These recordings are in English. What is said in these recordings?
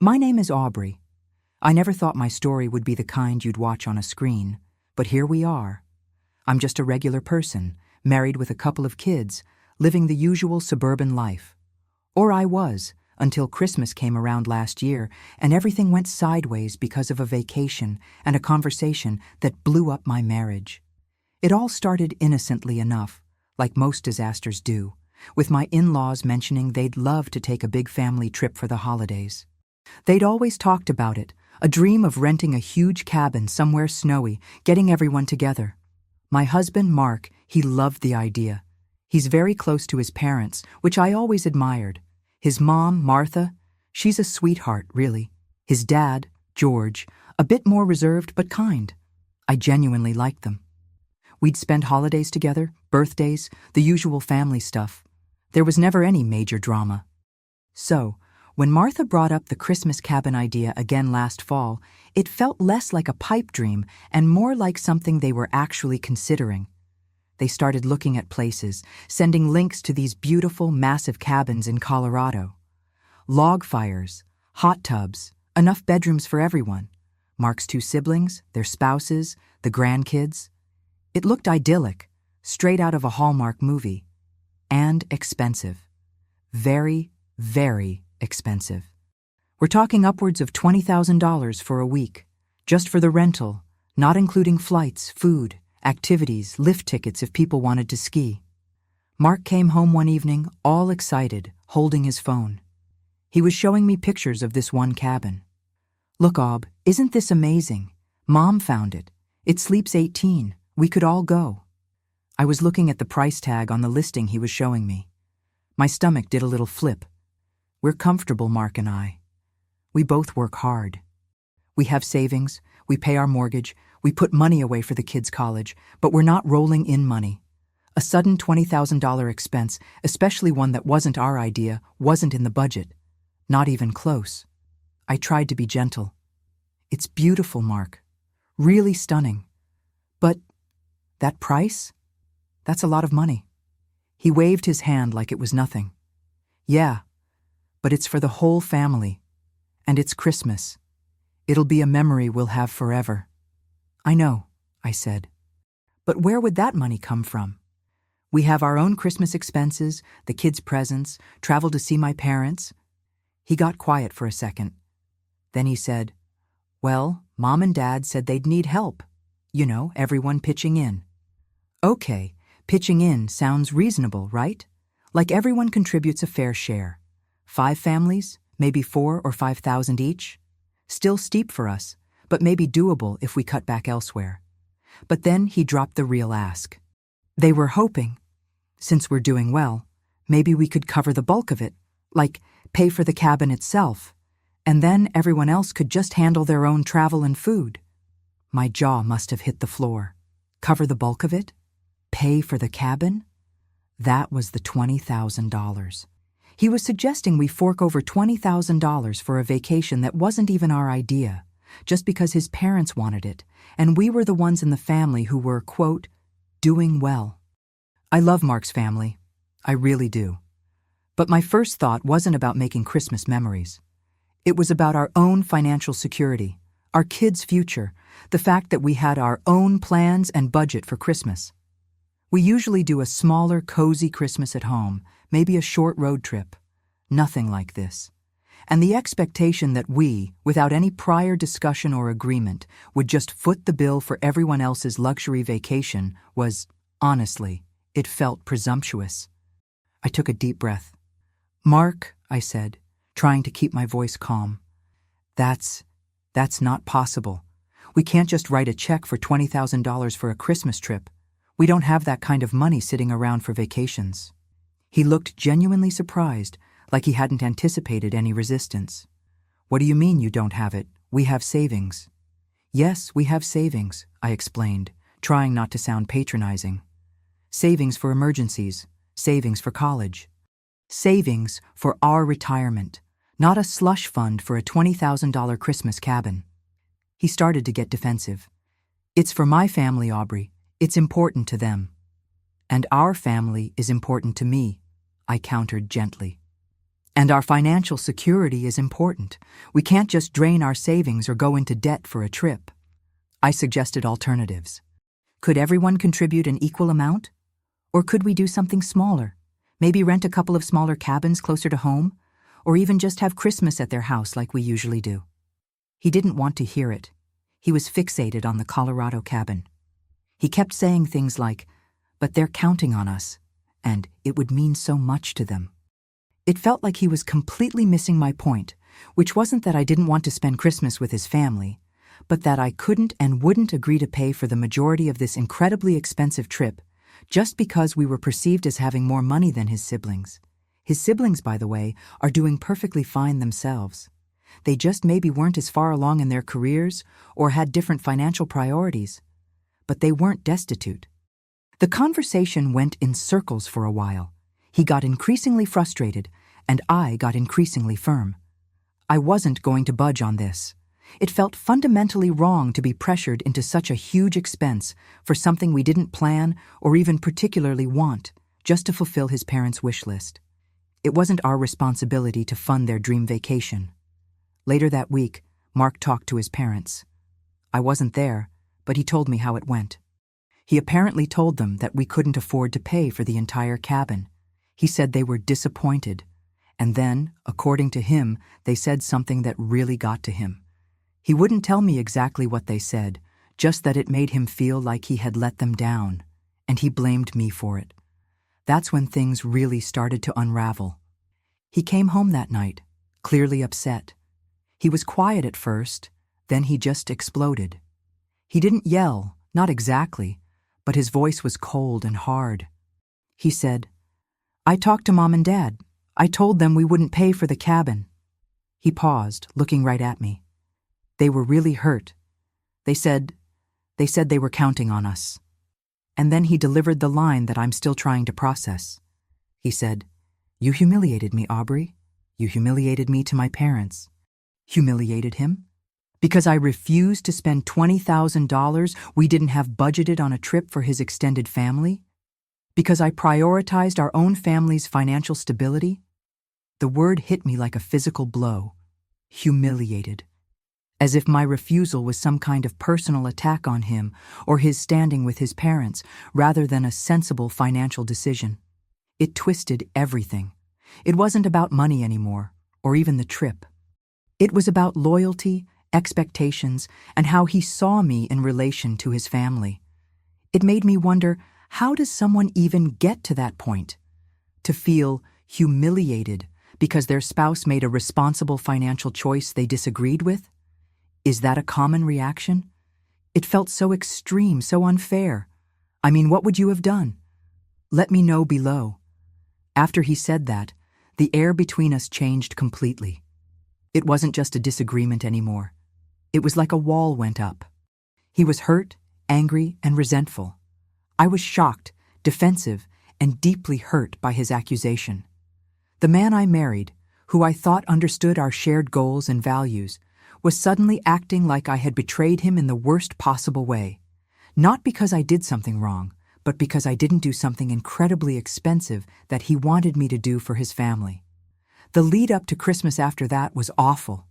My name is Aubrey. I never thought my story would be the kind you'd watch on a screen, but here we are. I'm just a regular person, married with a couple of kids, living the usual suburban life. Or I was, until Christmas came around last year and everything went sideways because of a vacation and a conversation that blew up my marriage. It all started innocently enough, like most disasters do, with my in-laws mentioning they'd love to take a big family trip for the holidays. They'd always talked about it, a dream of renting a huge cabin somewhere snowy, getting everyone together. My husband, Mark, he loved the idea. He's very close to his parents, which I always admired. His mom, Martha, she's a sweetheart, really. His dad, George, a bit more reserved but kind. I genuinely liked them. We'd spend holidays together, birthdays, the usual family stuff. There was never any major drama. So, when Martha brought up the Christmas cabin idea again last fall, it felt less like a pipe dream and more like something they were actually considering. They started looking at places, sending links to these beautiful, massive cabins in Colorado. Log fires, hot tubs, enough bedrooms for everyone. Mark's two siblings, their spouses, the grandkids. It looked idyllic, straight out of a Hallmark movie. And expensive. Very, very expensive. We're talking upwards of $20,000 for a week, just for the rental, not including flights, food, activities, lift tickets if people wanted to ski. Mark came home one evening, all excited, holding his phone. He was showing me pictures of this one cabin. "Look, Aub, isn't this amazing? Mom found it. It sleeps 18. We could all go." I was looking at the price tag on the listing he was showing me. My stomach did a little flip. We're comfortable, Mark and I. We both work hard. We have savings, we pay our mortgage, we put money away for the kids' college, but we're not rolling in money. A sudden $20,000 expense, especially one that wasn't our idea, wasn't in the budget. Not even close. I tried to be gentle. "It's beautiful, Mark. Really stunning. But that price? That's a lot of money." He waved his hand like it was nothing. "Yeah, but it's for the whole family. And it's Christmas. It'll be a memory we'll have forever." "I know," I said. "But where would that money come from? We have our own Christmas expenses, the kids' presents, travel to see my parents." He got quiet for a second. Then he said, "Well, Mom and Dad said they'd need help. You know, everyone pitching in." "Okay, pitching in sounds reasonable, right? Like everyone contributes a fair share. 5 families, maybe 4 or 5,000 each. Still steep for us, but maybe doable if we cut back elsewhere." But then he dropped the real ask. They were hoping, since we're doing well, maybe we could cover the bulk of it, like pay for the cabin itself, and then everyone else could just handle their own travel and food. My jaw must have hit the floor. Cover the bulk of it? Pay for the cabin? That was the $20,000. He was suggesting we fork over $20,000 for a vacation that wasn't even our idea, just because his parents wanted it, and we were the ones in the family who were, quote, doing well. I love Mark's family. I really do. But my first thought wasn't about making Christmas memories. It was about our own financial security, our kids' future, the fact that we had our own plans and budget for Christmas. We usually do a smaller, cozy Christmas at home, maybe a short road trip. Nothing like this. And the expectation that we, without any prior discussion or agreement, would just foot the bill for everyone else's luxury vacation was, honestly, it felt presumptuous. I took a deep breath. "Mark," I said, trying to keep my voice calm, That's not possible. We can't just write a check for $20,000 for a Christmas trip. We don't have that kind of money sitting around for vacations." He looked genuinely surprised, like he hadn't anticipated any resistance. "What do you mean you don't have it? We have savings." "Yes, we have savings," I explained, trying not to sound patronizing. "Savings for emergencies, savings for college. Savings for our retirement, not a slush fund for a $20,000 Christmas cabin." He started to get defensive. "It's for my family, Aubrey. It's important to them. And our family is important to me," I countered gently. And our financial security is important. We can't just drain our savings or go into debt for a trip. I suggested alternatives. Could everyone contribute an equal amount? Or could we do something smaller? Maybe rent a couple of smaller cabins closer to home? Or even just have Christmas at their house like we usually do? He didn't want to hear it. He was fixated on the Colorado cabin. He kept saying things like, "But they're counting on us," and "it would mean so much to them." It felt like he was completely missing my point, which wasn't that I didn't want to spend Christmas with his family, but that I couldn't and wouldn't agree to pay for the majority of this incredibly expensive trip just because we were perceived as having more money than his siblings. His siblings, by the way, are doing perfectly fine themselves. They just maybe weren't as far along in their careers or had different financial priorities. But they weren't destitute. The conversation went in circles for a while. He got increasingly frustrated, and I got increasingly firm. I wasn't going to budge on this. It felt fundamentally wrong to be pressured into such a huge expense for something we didn't plan or even particularly want, just to fulfill his parents' wish list. It wasn't our responsibility to fund their dream vacation. Later that week, Mark talked to his parents. I wasn't there, but he told me how it went. He apparently told them that we couldn't afford to pay for the entire cabin. He said they were disappointed. And then, according to him, they said something that really got to him. He wouldn't tell me exactly what they said, just that it made him feel like he had let them down, and he blamed me for it. That's when things really started to unravel. He came home that night, clearly upset. He was quiet at first, then he just exploded. He didn't yell, not exactly, but his voice was cold and hard. He said, "I talked to Mom and Dad. I told them we wouldn't pay for the cabin." He paused, looking right at me. They were really hurt. They said they were counting on us. And then he delivered the line that I'm still trying to process. He said, "You humiliated me, Aubrey. You humiliated me to my parents." Humiliated him? Because I refused to spend $20,000 we didn't have budgeted on a trip for his extended family? Because I prioritized our own family's financial stability? The word hit me like a physical blow. Humiliated. As if my refusal was some kind of personal attack on him or his standing with his parents, rather than a sensible financial decision. It twisted everything. It wasn't about money anymore, or even the trip. It was about loyalty, expectations, and how he saw me in relation to his family. It made me wonder, how does someone even get to that point? To feel humiliated because their spouse made a responsible financial choice they disagreed with? Is that a common reaction? It felt so extreme, so unfair. I mean, what would you have done? Let me know below. After he said that, the air between us changed completely. It wasn't just a disagreement anymore. It was like a wall went up. He was hurt, angry, and resentful. I was shocked, defensive, and deeply hurt by his accusation. The man I married, who I thought understood our shared goals and values, was suddenly acting like I had betrayed him in the worst possible way. Not because I did something wrong, but because I didn't do something incredibly expensive that he wanted me to do for his family. The lead up to Christmas after that was awful.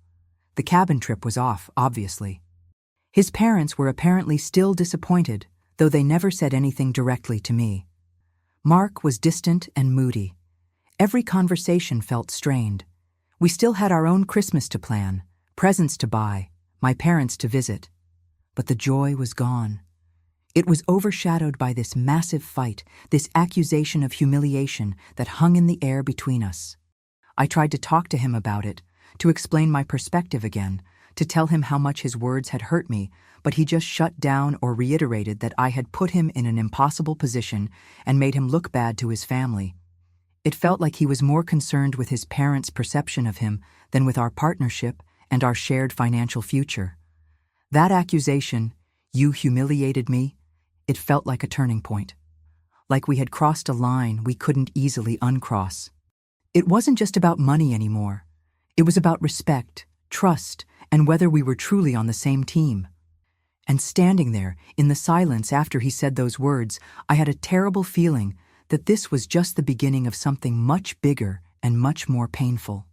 The cabin trip was off, obviously. His parents were apparently still disappointed, though they never said anything directly to me. Mark was distant and moody. Every conversation felt strained. We still had our own Christmas to plan, presents to buy, my parents to visit. But the joy was gone. It was overshadowed by this massive fight, this accusation of humiliation that hung in the air between us. I tried to talk to him about it, to explain my perspective again, to tell him how much his words had hurt me, but he just shut down or reiterated that I had put him in an impossible position and made him look bad to his family. It felt like he was more concerned with his parents' perception of him than with our partnership and our shared financial future. That accusation, "You humiliated me," it felt like a turning point. Like we had crossed a line we couldn't easily uncross. It wasn't just about money anymore. It was about respect, trust, and whether we were truly on the same team. And standing there, in the silence after he said those words, I had a terrible feeling that this was just the beginning of something much bigger and much more painful.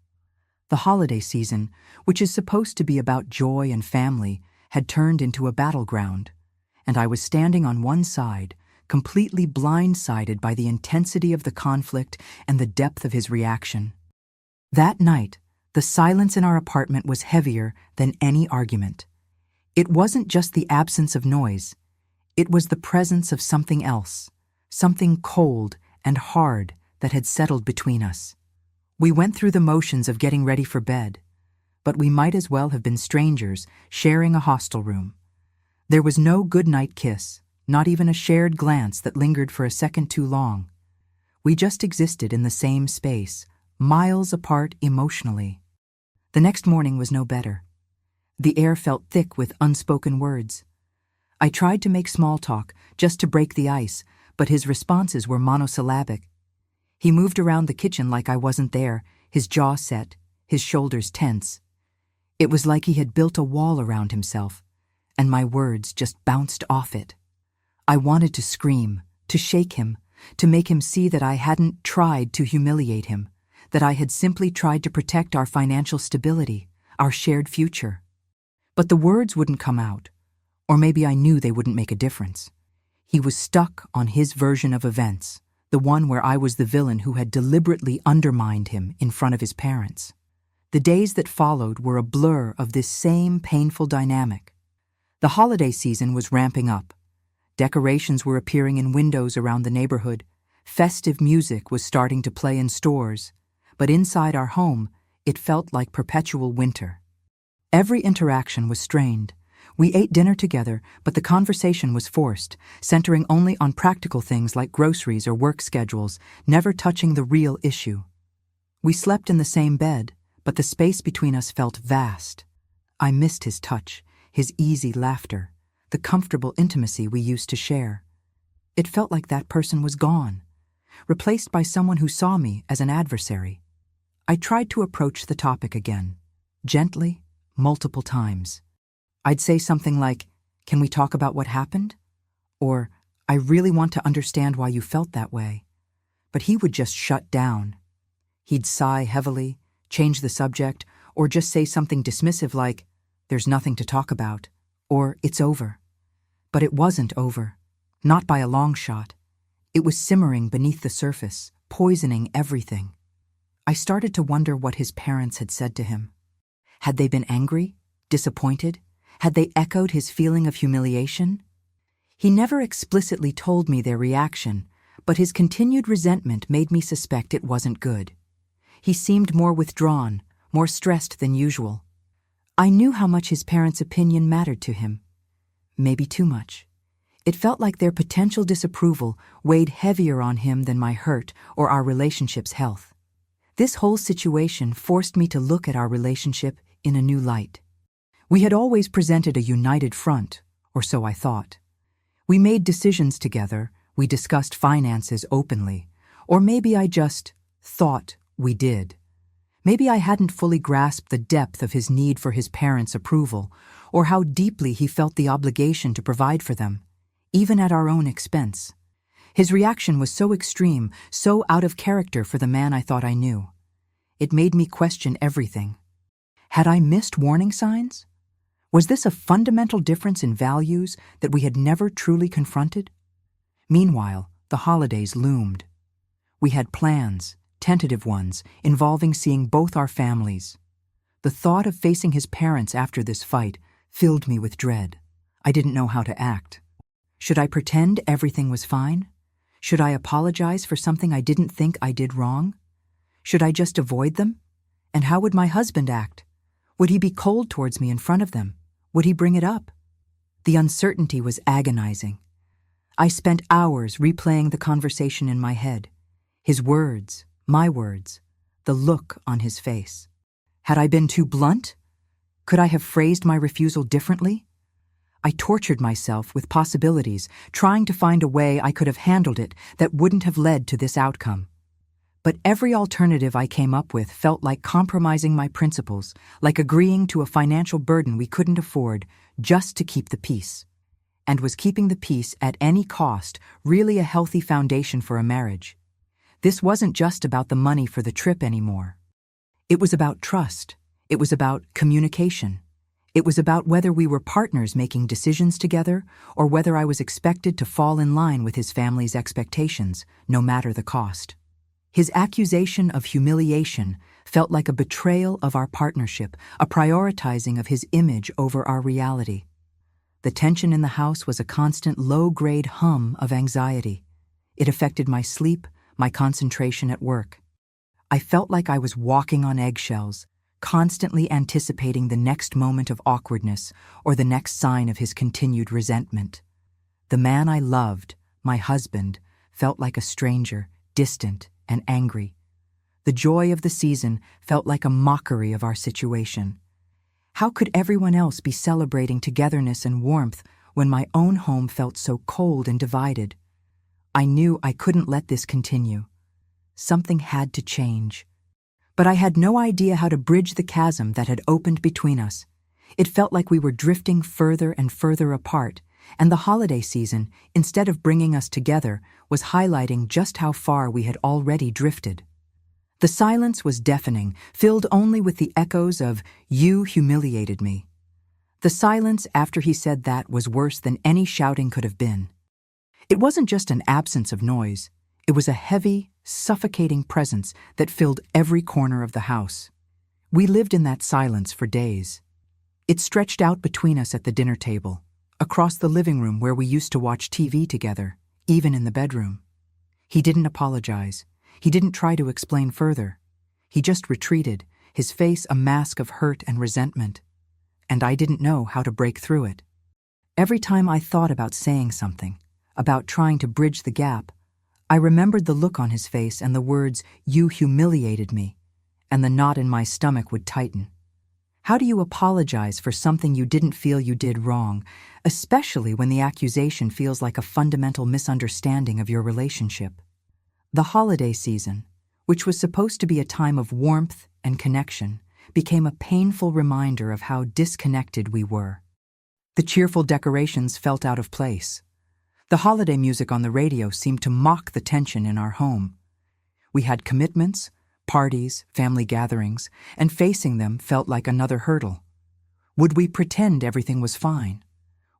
The holiday season, which is supposed to be about joy and family, had turned into a battleground, and I was standing on one side, completely blindsided by the intensity of the conflict and the depth of his reaction. That night, the silence in our apartment was heavier than any argument. It wasn't just the absence of noise. It was the presence of something else, something cold and hard that had settled between us. We went through the motions of getting ready for bed, but we might as well have been strangers sharing a hostel room. There was no goodnight kiss, not even a shared glance that lingered for a second too long. We just existed in the same space, miles apart emotionally. The next morning was no better. The air felt thick with unspoken words. I tried to make small talk, just to break the ice, but his responses were monosyllabic. He moved around the kitchen like I wasn't there, his jaw set, his shoulders tense. It was like he had built a wall around himself, and my words just bounced off it. I wanted to scream, to shake him, to make him see that I hadn't tried to humiliate him, that I had simply tried to protect our financial stability, our shared future. But the words wouldn't come out, or maybe I knew they wouldn't make a difference. He was stuck on his version of events, the one where I was the villain who had deliberately undermined him in front of his parents. The days that followed were a blur of this same painful dynamic. The holiday season was ramping up. Decorations were appearing in windows around the neighborhood. Festive music was starting to play in stores. But inside our home, it felt like perpetual winter. Every interaction was strained. We ate dinner together, but the conversation was forced, centering only on practical things like groceries or work schedules, never touching the real issue. We slept in the same bed, but the space between us felt vast. I missed his touch, his easy laughter, the comfortable intimacy we used to share. It felt like that person was gone, replaced by someone who saw me as an adversary. I tried to approach the topic again, gently, multiple times. I'd say something like, "Can we talk about what happened?" Or, "I really want to understand why you felt that way." But he would just shut down. He'd sigh heavily, change the subject, or just say something dismissive like, "There's nothing to talk about," or "It's over." But it wasn't over, not by a long shot. It was simmering beneath the surface, poisoning everything. I started to wonder what his parents had said to him. Had they been angry, disappointed? Had they echoed his feeling of humiliation? He never explicitly told me their reaction, but his continued resentment made me suspect it wasn't good. He seemed more withdrawn, more stressed than usual. I knew how much his parents' opinion mattered to him. Maybe too much. It felt like their potential disapproval weighed heavier on him than my hurt or our relationship's health. This whole situation forced me to look at our relationship in a new light. We had always presented a united front, or so I thought. We made decisions together, we discussed finances openly, or maybe I just thought we did. Maybe I hadn't fully grasped the depth of his need for his parents' approval, or how deeply he felt the obligation to provide for them, even at our own expense. His reaction was so extreme, so out of character for the man I thought I knew. It made me question everything. Had I missed warning signs? Was this a fundamental difference in values that we had never truly confronted? Meanwhile, the holidays loomed. We had plans, tentative ones, involving seeing both our families. The thought of facing his parents after this fight filled me with dread. I didn't know how to act. Should I pretend everything was fine? Should I apologize for something I didn't think I did wrong? Should I just avoid them? And how would my husband act? Would he be cold towards me in front of them? Would he bring it up? The uncertainty was agonizing. I spent hours replaying the conversation in my head. His words, my words, the look on his face. Had I been too blunt? Could I have phrased my refusal differently? I tortured myself with possibilities, trying to find a way I could have handled it that wouldn't have led to this outcome. But every alternative I came up with felt like compromising my principles, like agreeing to a financial burden we couldn't afford just to keep the peace. And was keeping the peace at any cost really a healthy foundation for a marriage? This wasn't just about the money for the trip anymore. It was about trust. It was about communication. It was about whether we were partners making decisions together or whether I was expected to fall in line with his family's expectations, no matter the cost. His accusation of humiliation felt like a betrayal of our partnership, a prioritizing of his image over our reality. The tension in the house was a constant low-grade hum of anxiety. It affected my sleep, my concentration at work. I felt like I was walking on eggshells, constantly anticipating the next moment of awkwardness or the next sign of his continued resentment. The man I loved, my husband, felt like a stranger, distant and angry. The joy of the season felt like a mockery of our situation. How could everyone else be celebrating togetherness and warmth when my own home felt so cold and divided? I knew I couldn't let this continue. Something had to change. But I had no idea how to bridge the chasm that had opened between us. It felt like we were drifting further and further apart, and the holiday season, instead of bringing us together, was highlighting just how far we had already drifted. The silence was deafening, filled only with the echoes of, "You humiliated me." The silence after he said that was worse than any shouting could have been. It wasn't just an absence of noise. It was a heavy, suffocating presence that filled every corner of the house. We lived in that silence for days. It stretched out between us at the dinner table, across the living room where we used to watch TV together, even in the bedroom. He didn't apologize. He didn't try to explain further. He just retreated, his face a mask of hurt and resentment. And I didn't know how to break through it. Every time I thought about saying something, about trying to bridge the gap, I remembered the look on his face and the words, "You humiliated me," and the knot in my stomach would tighten. How do you apologize for something you didn't feel you did wrong, especially when the accusation feels like a fundamental misunderstanding of your relationship? The holiday season, which was supposed to be a time of warmth and connection, became a painful reminder of how disconnected we were. The cheerful decorations felt out of place. The holiday music on the radio seemed to mock the tension in our home. We had commitments, parties, family gatherings, and facing them felt like another hurdle. Would we pretend everything was fine?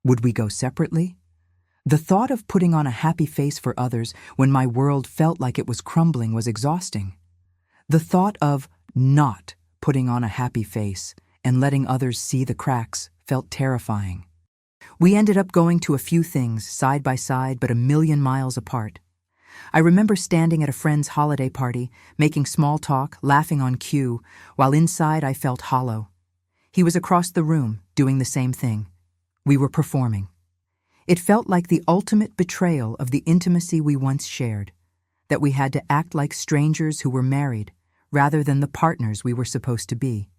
Would we go separately? The thought of putting on a happy face for others when my world felt like it was crumbling was exhausting. The thought of not putting on a happy face and letting others see the cracks felt terrifying. We ended up going to a few things side by side but a million miles apart. I remember standing at a friend's holiday party, making small talk, laughing on cue, while inside I felt hollow. He was across the room, doing the same thing. We were performing. It felt like the ultimate betrayal of the intimacy we once shared, that we had to act like strangers who were married, rather than the partners we were supposed to be.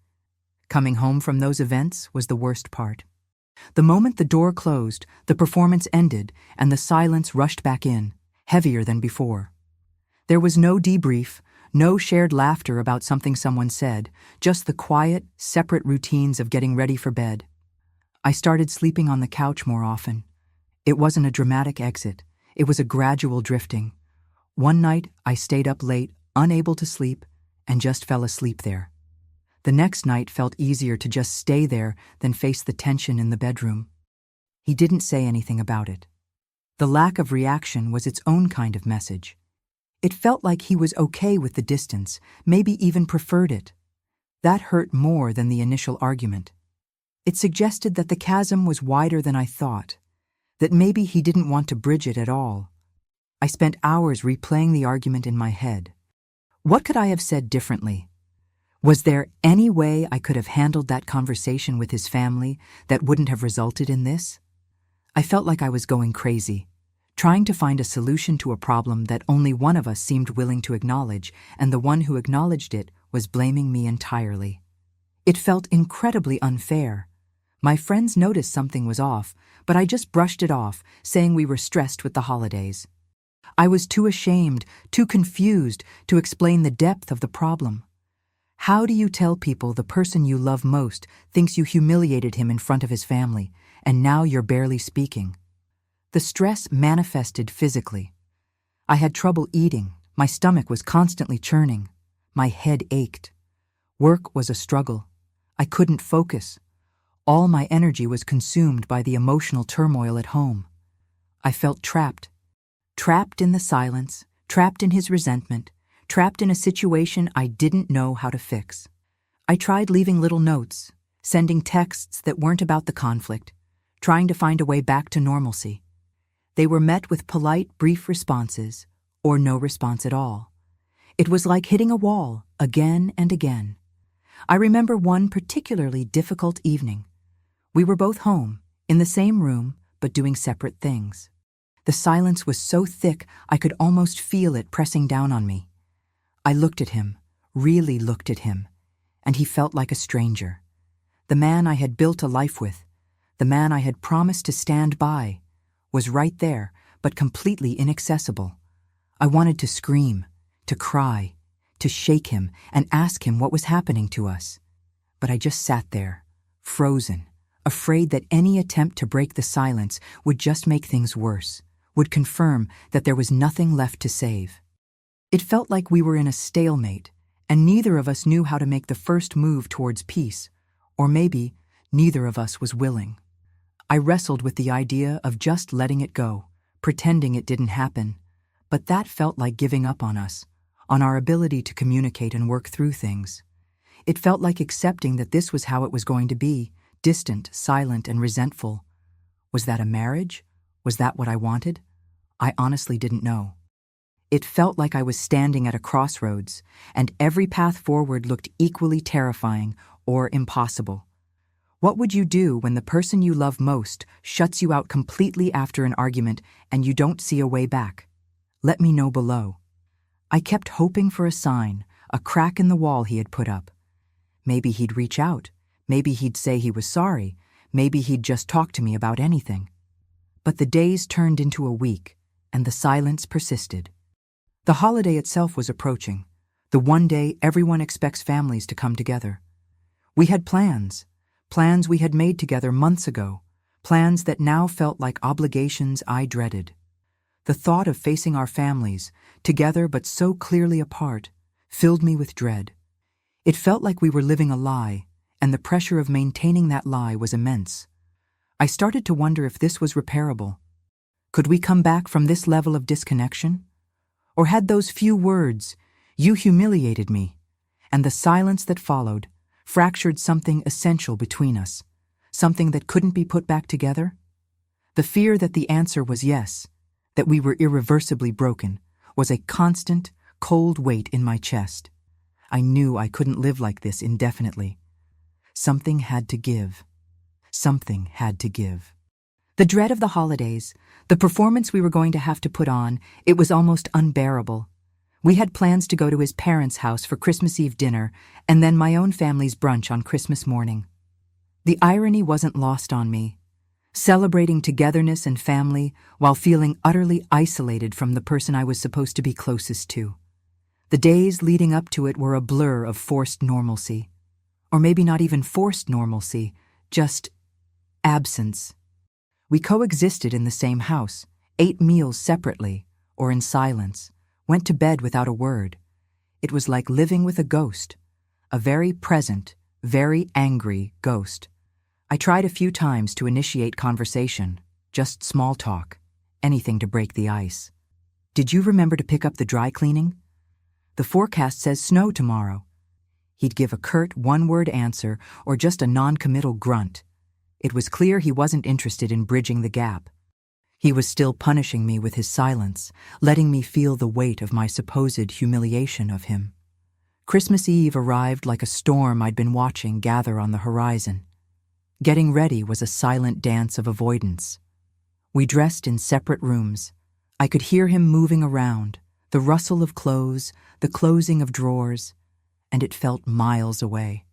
Coming home from those events was the worst part. The moment the door closed, the performance ended, and the silence rushed back in, heavier than before. There was no debrief, no shared laughter about something someone said, just the quiet, separate routines of getting ready for bed. I started sleeping on the couch more often. It wasn't a dramatic exit. It was a gradual drifting. One night, I stayed up late, unable to sleep, and just fell asleep there. The next night felt easier to just stay there than face the tension in the bedroom. He didn't say anything about it. The lack of reaction was its own kind of message. It felt like he was okay with the distance, maybe even preferred it. That hurt more than the initial argument. It suggested that the chasm was wider than I thought, that maybe he didn't want to bridge it at all. I spent hours replaying the argument in my head. What could I have said differently? Was there any way I could have handled that conversation with his family that wouldn't have resulted in this? I felt like I was going crazy, trying to find a solution to a problem that only one of us seemed willing to acknowledge, and the one who acknowledged it was blaming me entirely. It felt incredibly unfair. My friends noticed something was off, but I just brushed it off, saying we were stressed with the holidays. I was too ashamed, too confused to explain the depth of the problem. How do you tell people the person you love most thinks you humiliated him in front of his family, and now you're barely speaking? The stress manifested physically. I had trouble eating, My stomach was constantly churning. My head ached. Work was a struggle. I couldn't focus. All my energy was consumed by the emotional turmoil at home. I felt trapped. Trapped in the silence, trapped in his resentment, trapped in a situation I didn't know how to fix. I tried leaving little notes, sending texts that weren't about the conflict, trying to find a way back to normalcy. They were met with polite, brief responses, or no response at all. It was like hitting a wall again and again. I remember one particularly difficult evening. We were both home, in the same room, but doing separate things. The silence was so thick I could almost feel it pressing down on me. I looked at him, really looked at him, and he felt like a stranger. The man I had built a life with, the man I had promised to stand by, was right there, but completely inaccessible. I wanted to scream, to cry, to shake him and ask him what was happening to us. But I just sat there, frozen, afraid that any attempt to break the silence would just make things worse, would confirm that there was nothing left to save. It felt like we were in a stalemate, and neither of us knew how to make the first move towards peace, or maybe neither of us was willing. I wrestled with the idea of just letting it go, pretending it didn't happen, but that felt like giving up on us, on our ability to communicate and work through things. It felt like accepting that this was how it was going to be, distant, silent, and resentful. Was that a marriage? Was that what I wanted? I honestly didn't know. It felt like I was standing at a crossroads, and every path forward looked equally terrifying or impossible. What would you do when the person you love most shuts you out completely after an argument and you don't see a way back? Let me know below. I kept hoping for a sign, a crack in the wall he had put up. Maybe he'd reach out. Maybe he'd say he was sorry. Maybe he'd just talk to me about anything. But the days turned into a week, and the silence persisted. The holiday itself was approaching, the one day everyone expects families to come together. We had plans we had made together months ago, plans that now felt like obligations I dreaded. The thought of facing our families, together but so clearly apart, filled me with dread. It felt like we were living a lie, and the pressure of maintaining that lie was immense. I started to wonder if this was repairable. Could we come back from this level of disconnection? Or had those few words, "You humiliated me," and the silence that followed, fractured something essential between us, something that couldn't be put back together? The fear that the answer was yes, that we were irreversibly broken, was a constant, cold weight in my chest. I knew I couldn't live like this indefinitely. Something had to give. Something had to give. The dread of the holidays, the performance we were going to have to put on, it was almost unbearable. We had plans to go to his parents' house for Christmas Eve dinner and then my own family's brunch on Christmas morning. The irony wasn't lost on me. Celebrating togetherness and family while feeling utterly isolated from the person I was supposed to be closest to. The days leading up to it were a blur of forced normalcy. Or maybe not even forced normalcy, just absence. We coexisted in the same house, ate meals separately, or in silence, went to bed without a word. It was like living with a ghost, a very present, very angry ghost. I tried a few times to initiate conversation, just small talk, anything to break the ice. "Did you remember to pick up the dry cleaning? The forecast says snow tomorrow." He'd give a curt one-word answer or just a non-committal grunt. It was clear he wasn't interested in bridging the gap. He was still punishing me with his silence, letting me feel the weight of my supposed humiliation of him. Christmas Eve arrived like a storm I'd been watching gather on the horizon. Getting ready was a silent dance of avoidance. We dressed in separate rooms. I could hear him moving around, the rustle of clothes, the closing of drawers, and it felt miles away.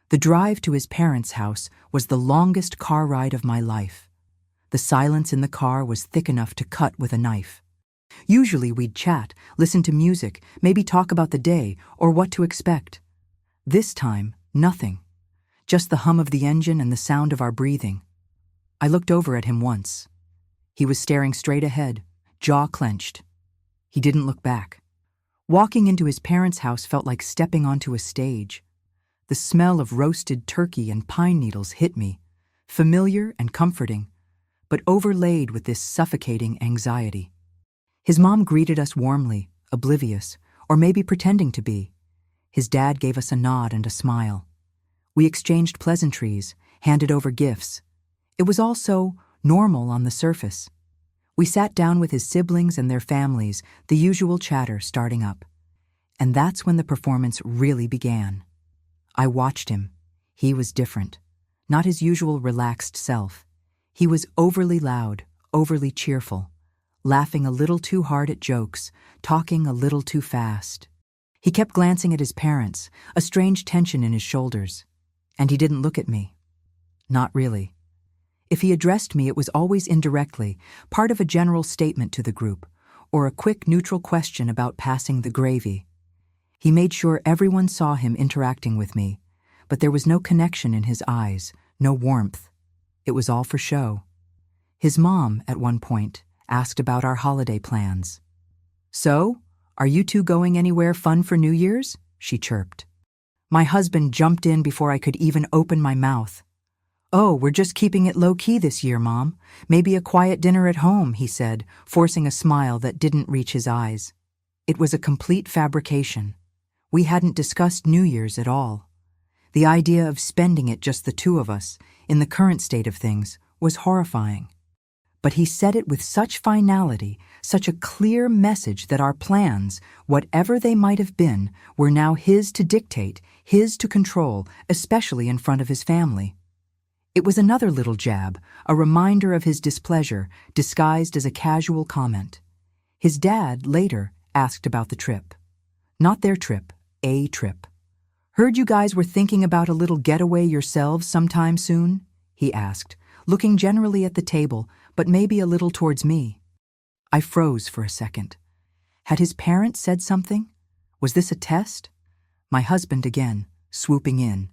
The drive to his parents' house was the longest car ride of my life. The silence in the car was thick enough to cut with a knife. Usually we'd chat, listen to music, maybe talk about the day or what to expect. This time, nothing. Just the hum of the engine and the sound of our breathing. I looked over at him once. He was staring straight ahead, jaw clenched. He didn't look back. Walking into his parents' house felt like stepping onto a stage. The smell of roasted turkey and pine needles hit me, familiar and comforting, but overlaid with this suffocating anxiety. His mom greeted us warmly, oblivious, or maybe pretending to be. His dad gave us a nod and a smile. We exchanged pleasantries, handed over gifts. It was all so normal on the surface. We sat down with his siblings and their families, the usual chatter starting up. And that's when the performance really began. I watched him. He was different. Not his usual relaxed self. He was overly loud, overly cheerful, laughing a little too hard at jokes, talking a little too fast. He kept glancing at his parents, a strange tension in his shoulders. And he didn't look at me. Not really. If he addressed me, it was always indirectly, part of a general statement to the group, or a quick neutral question about passing the gravy. He made sure everyone saw him interacting with me, but there was no connection in his eyes, no warmth. It was all for show. His mom, at one point, asked about our holiday plans. "So, are you two going anywhere fun for New Year's?" she chirped. My husband jumped in before I could even open my mouth. "Oh, we're just keeping it low-key this year, Mom. Maybe a quiet dinner at home," he said, forcing a smile that didn't reach his eyes. It was a complete fabrication. We hadn't discussed New Year's at all. The idea of spending it just the two of us, in the current state of things, was horrifying. But he said it with such finality, such a clear message that our plans, whatever they might have been, were now his to dictate, his to control, especially in front of his family. It was another little jab, a reminder of his displeasure, disguised as a casual comment. His dad, later, asked about the trip. Not their trip, a trip. "Heard you guys were thinking about a little getaway yourselves sometime soon?" he asked, looking generally at the table, but maybe a little towards me. I froze for a second. Had his parents said something? Was this a test? My husband again, swooping in.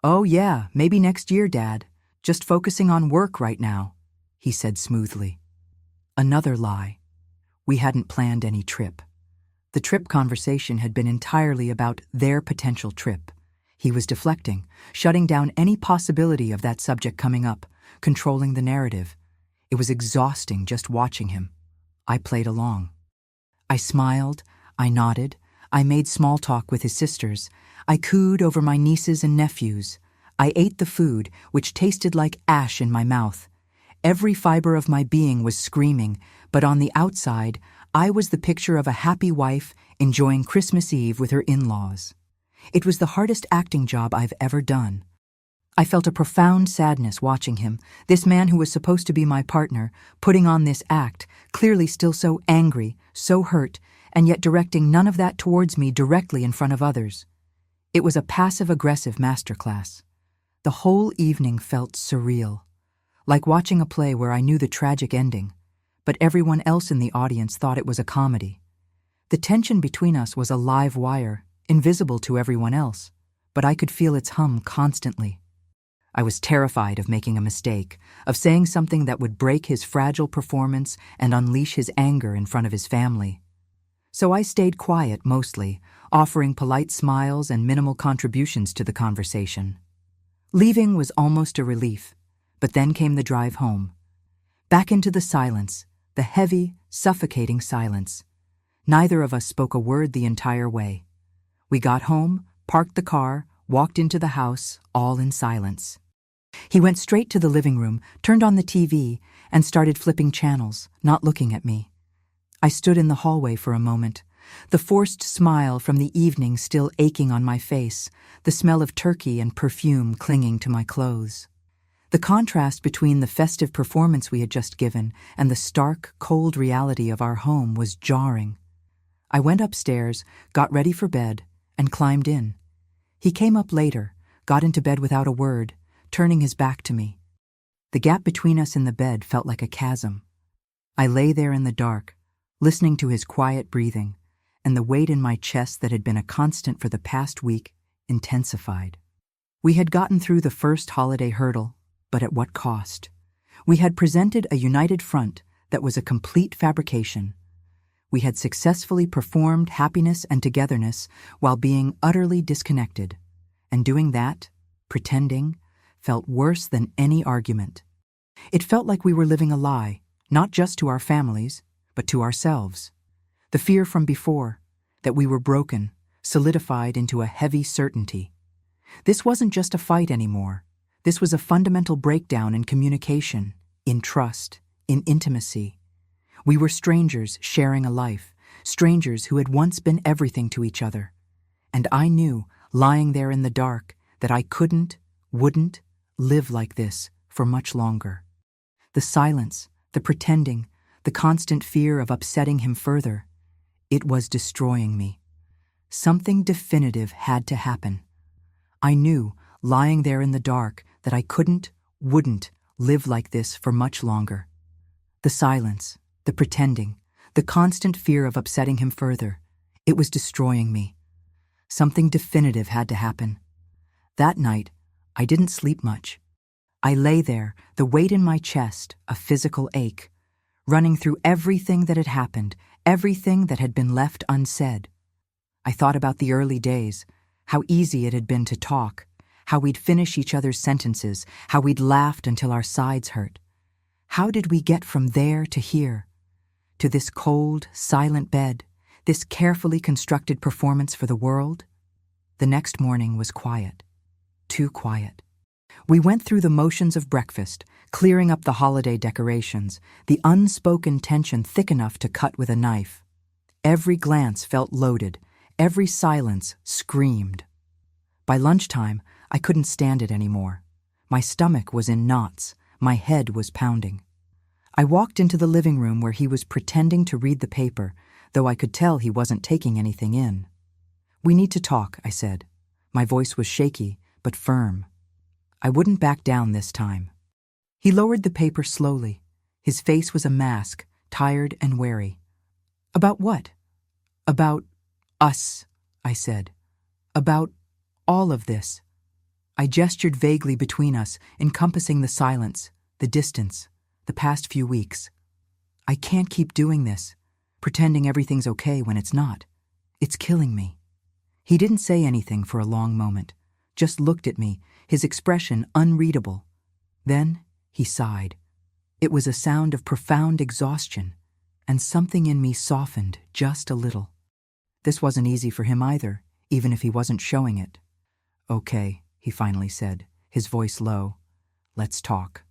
"Oh yeah, maybe next year, Dad. Just focusing on work right now," he said smoothly. Another lie. We hadn't planned any trip. The trip conversation had been entirely about their potential trip. He was deflecting, shutting down any possibility of that subject coming up, controlling the narrative. It was exhausting just watching him. I played along. I smiled, I nodded, I made small talk with his sisters, I cooed over my nieces and nephews. I ate the food, which tasted like ash in my mouth. Every fiber of my being was screaming, but on the outside, I was the picture of a happy wife enjoying Christmas Eve with her in-laws. It was the hardest acting job I've ever done. I felt a profound sadness watching him, this man who was supposed to be my partner, putting on this act, clearly still so angry, so hurt, and yet directing none of that towards me directly in front of others. It was a passive-aggressive masterclass. The whole evening felt surreal, like watching a play where I knew the tragic ending, but everyone else in the audience thought it was a comedy. The tension between us was a live wire, invisible to everyone else, but I could feel its hum constantly. I was terrified of making a mistake, of saying something that would break his fragile performance and unleash his anger in front of his family. So I stayed quiet mostly, offering polite smiles and minimal contributions to the conversation. Leaving was almost a relief, but then came the drive home. Back into the silence, the heavy, suffocating silence. Neither of us spoke a word the entire way. We got home, parked the car, walked into the house, all in silence. He went straight to the living room, turned on the TV, and started flipping channels, not looking at me. I stood in the hallway for a moment, the forced smile from the evening still aching on my face, the smell of turkey and perfume clinging to my clothes. The contrast between the festive performance we had just given and the stark, cold reality of our home was jarring. I went upstairs, got ready for bed, and climbed in. He came up later, got into bed without a word, turning his back to me. The gap between us in the bed felt like a chasm. I lay there in the dark, listening to his quiet breathing, and the weight in my chest that had been a constant for the past week intensified. We had gotten through the first holiday hurdle, but at what cost? We had presented a united front that was a complete fabrication. We had successfully performed happiness and togetherness while being utterly disconnected. And doing that, pretending, felt worse than any argument. It felt like we were living a lie, not just to our families, but to ourselves. The fear from before, that we were broken, solidified into a heavy certainty. This wasn't just a fight anymore. This was a fundamental breakdown in communication, in trust, in intimacy. We were strangers sharing a life, strangers who had once been everything to each other. And I knew, lying there in the dark, that I wouldn't live like this for much longer. The silence, the pretending, the constant fear of upsetting him further, it was destroying me. Something definitive had to happen. I knew, lying there in the dark, that I wouldn't live like this for much longer. The silence, the pretending, the constant fear of upsetting him further, it was destroying me. Something definitive had to happen. That night, I didn't sleep much. I lay there, the weight in my chest, a physical ache, running through everything that had happened, everything that had been left unsaid. I thought about the early days, how easy it had been to talk, how we'd finish each other's sentences, how we'd laughed until our sides hurt. How did we get from there to here? To this cold, silent bed, this carefully constructed performance for the world? The next morning was quiet. Too quiet. We went through the motions of breakfast, clearing up the holiday decorations, the unspoken tension thick enough to cut with a knife. Every glance felt loaded, every silence screamed. By lunchtime, I couldn't stand it anymore. My stomach was in knots, my head was pounding. I walked into the living room where he was pretending to read the paper, though I could tell he wasn't taking anything in. "We need to talk," I said. My voice was shaky, but firm. I wouldn't back down this time. He lowered the paper slowly. His face was a mask, tired and wary. "About what?" "About us," I said. "About all of this." I gestured vaguely between us, encompassing the silence, the distance, the past few weeks. "I can't keep doing this, pretending everything's okay when it's not. It's killing me." He didn't say anything for a long moment, just looked at me, his expression unreadable. Then he sighed. It was a sound of profound exhaustion, and something in me softened just a little. This wasn't easy for him either, even if he wasn't showing it. "Okay," he finally said, his voice low. "Let's talk."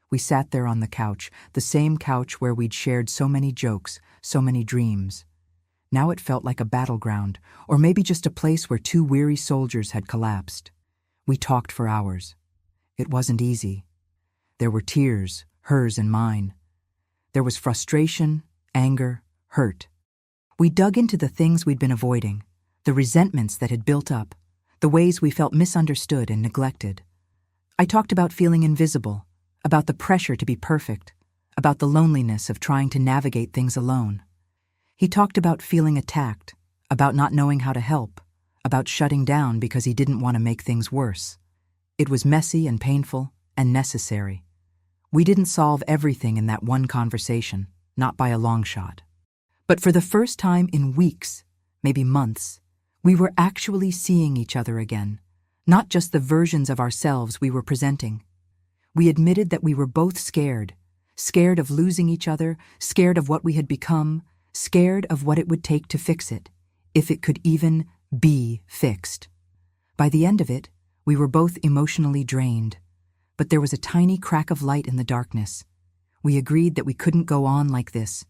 We sat there on the couch, the same couch where we'd shared so many jokes, so many dreams. Now it felt like a battleground, or maybe just a place where two weary soldiers had collapsed. We talked for hours. It wasn't easy. There were tears, hers and mine. There was frustration, anger, hurt. We dug into the things we'd been avoiding, the resentments that had built up, the ways we felt misunderstood and neglected. I talked about feeling invisible, about the pressure to be perfect, about the loneliness of trying to navigate things alone. He talked about feeling attacked, about not knowing how to help, about shutting down because he didn't want to make things worse. It was messy and painful and necessary. We didn't solve everything in that one conversation, not by a long shot. But for the first time in weeks, maybe months, we were actually seeing each other again, not just the versions of ourselves we were presenting. We admitted that we were both scared of losing each other, scared of what we had become, scared of what it would take to fix it, if it could even be fixed. By the end of it, we were both emotionally drained, but there was a tiny crack of light in the darkness. We agreed that we couldn't go on like this.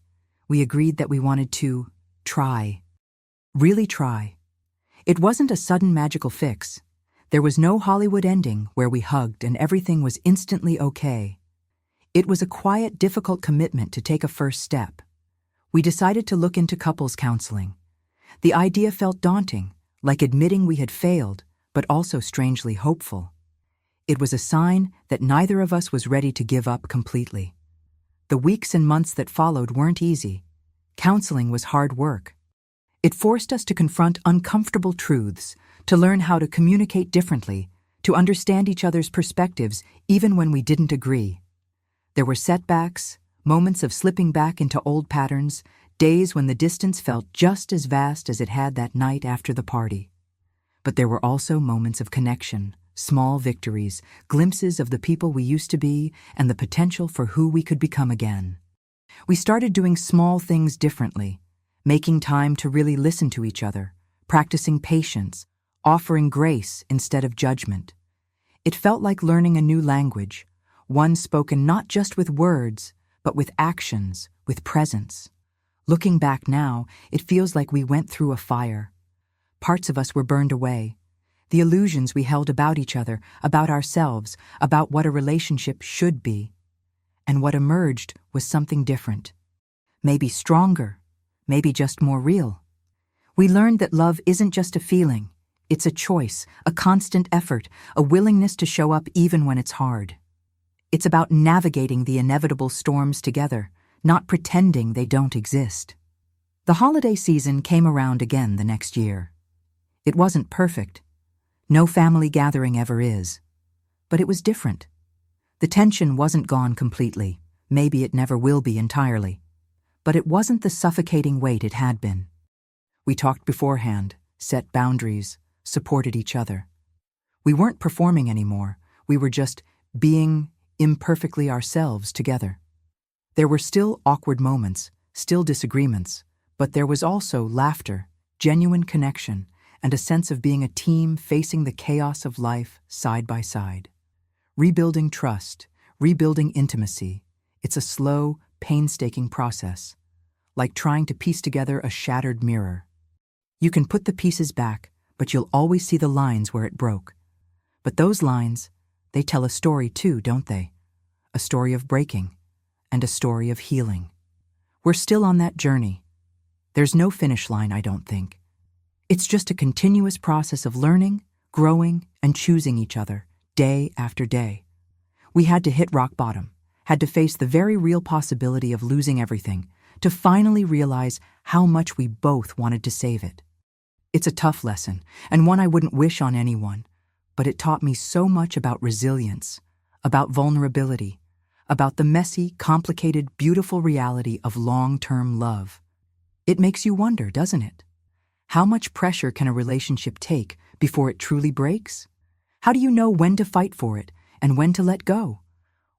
We agreed that we wanted to try. Really try. It wasn't a sudden magical fix. There was no Hollywood ending where we hugged and everything was instantly okay. It was a quiet, difficult commitment to take a first step. We decided to look into couples counseling. The idea felt daunting, like admitting we had failed, but also strangely hopeful. It was a sign that neither of us was ready to give up completely. The weeks and months that followed weren't easy. Counseling was hard work. It forced us to confront uncomfortable truths, to learn how to communicate differently, to understand each other's perspectives even when we didn't agree. There were setbacks, moments of slipping back into old patterns, days when the distance felt just as vast as it had that night after the party. But there were also moments of connection, small victories, glimpses of the people we used to be, and the potential for who we could become again. We started doing small things differently, making time to really listen to each other, practicing patience, offering grace instead of judgment. It felt like learning a new language, one spoken not just with words, but with actions, with presence. Looking back now, it feels like we went through a fire. Parts of us were burned away. The illusions we held about each other, about ourselves, about what a relationship should be. And what emerged was something different. Maybe stronger, maybe just more real. We learned that love isn't just a feeling. It's a choice, a constant effort, a willingness to show up even when it's hard. It's about navigating the inevitable storms together, not pretending they don't exist. The holiday season came around again the next year. It wasn't perfect. No family gathering ever is. But it was different. The tension wasn't gone completely. Maybe it never will be entirely. But it wasn't the suffocating weight it had been. We talked beforehand, set boundaries, supported each other. We weren't performing anymore. We were just being imperfectly ourselves together. There were still awkward moments, still disagreements, but there was also laughter, genuine connection, and a sense of being a team facing the chaos of life side by side. Rebuilding trust, rebuilding intimacy, it's a slow, painstaking process, like trying to piece together a shattered mirror. You can put the pieces back, but you'll always see the lines where it broke. But those lines, they tell a story too, don't they? A story of breaking, and a story of healing. We're still on that journey. There's no finish line, I don't think. It's just a continuous process of learning, growing, and choosing each other, day after day. We had to hit rock bottom, had to face the very real possibility of losing everything, to finally realize how much we both wanted to save it. It's a tough lesson, and one I wouldn't wish on anyone, but it taught me so much about resilience, about vulnerability, about the messy, complicated, beautiful reality of long-term love. It makes you wonder, doesn't it? How much pressure can a relationship take before it truly breaks? How do you know when to fight for it and when to let go?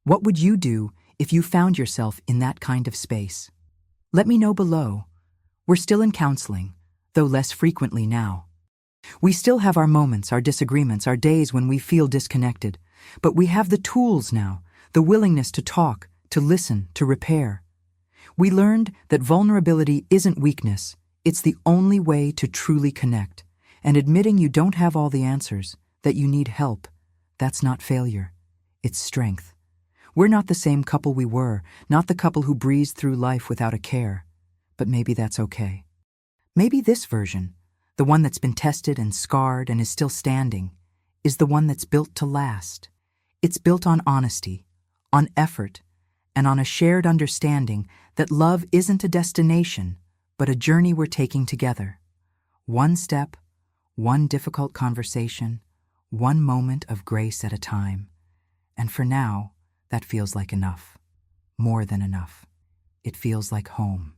What would you do if you found yourself in that kind of space? Let me know below. We're still in counseling, though less frequently now. We still have our moments, our disagreements, our days when we feel disconnected, but we have the tools now, the willingness to talk, to listen, to repair. We learned that vulnerability isn't weakness, it's the only way to truly connect, and admitting you don't have all the answers, that you need help, that's not failure, it's strength. We're not the same couple we were, not the couple who breezed through life without a care, but maybe that's okay. Maybe this version, the one that's been tested and scarred and is still standing, is the one that's built to last. It's built on honesty, on effort, and on a shared understanding that love isn't a destination, but a journey we're taking together. One step, one difficult conversation, one moment of grace at a time. And for now, that feels like enough. More than enough. It feels like home.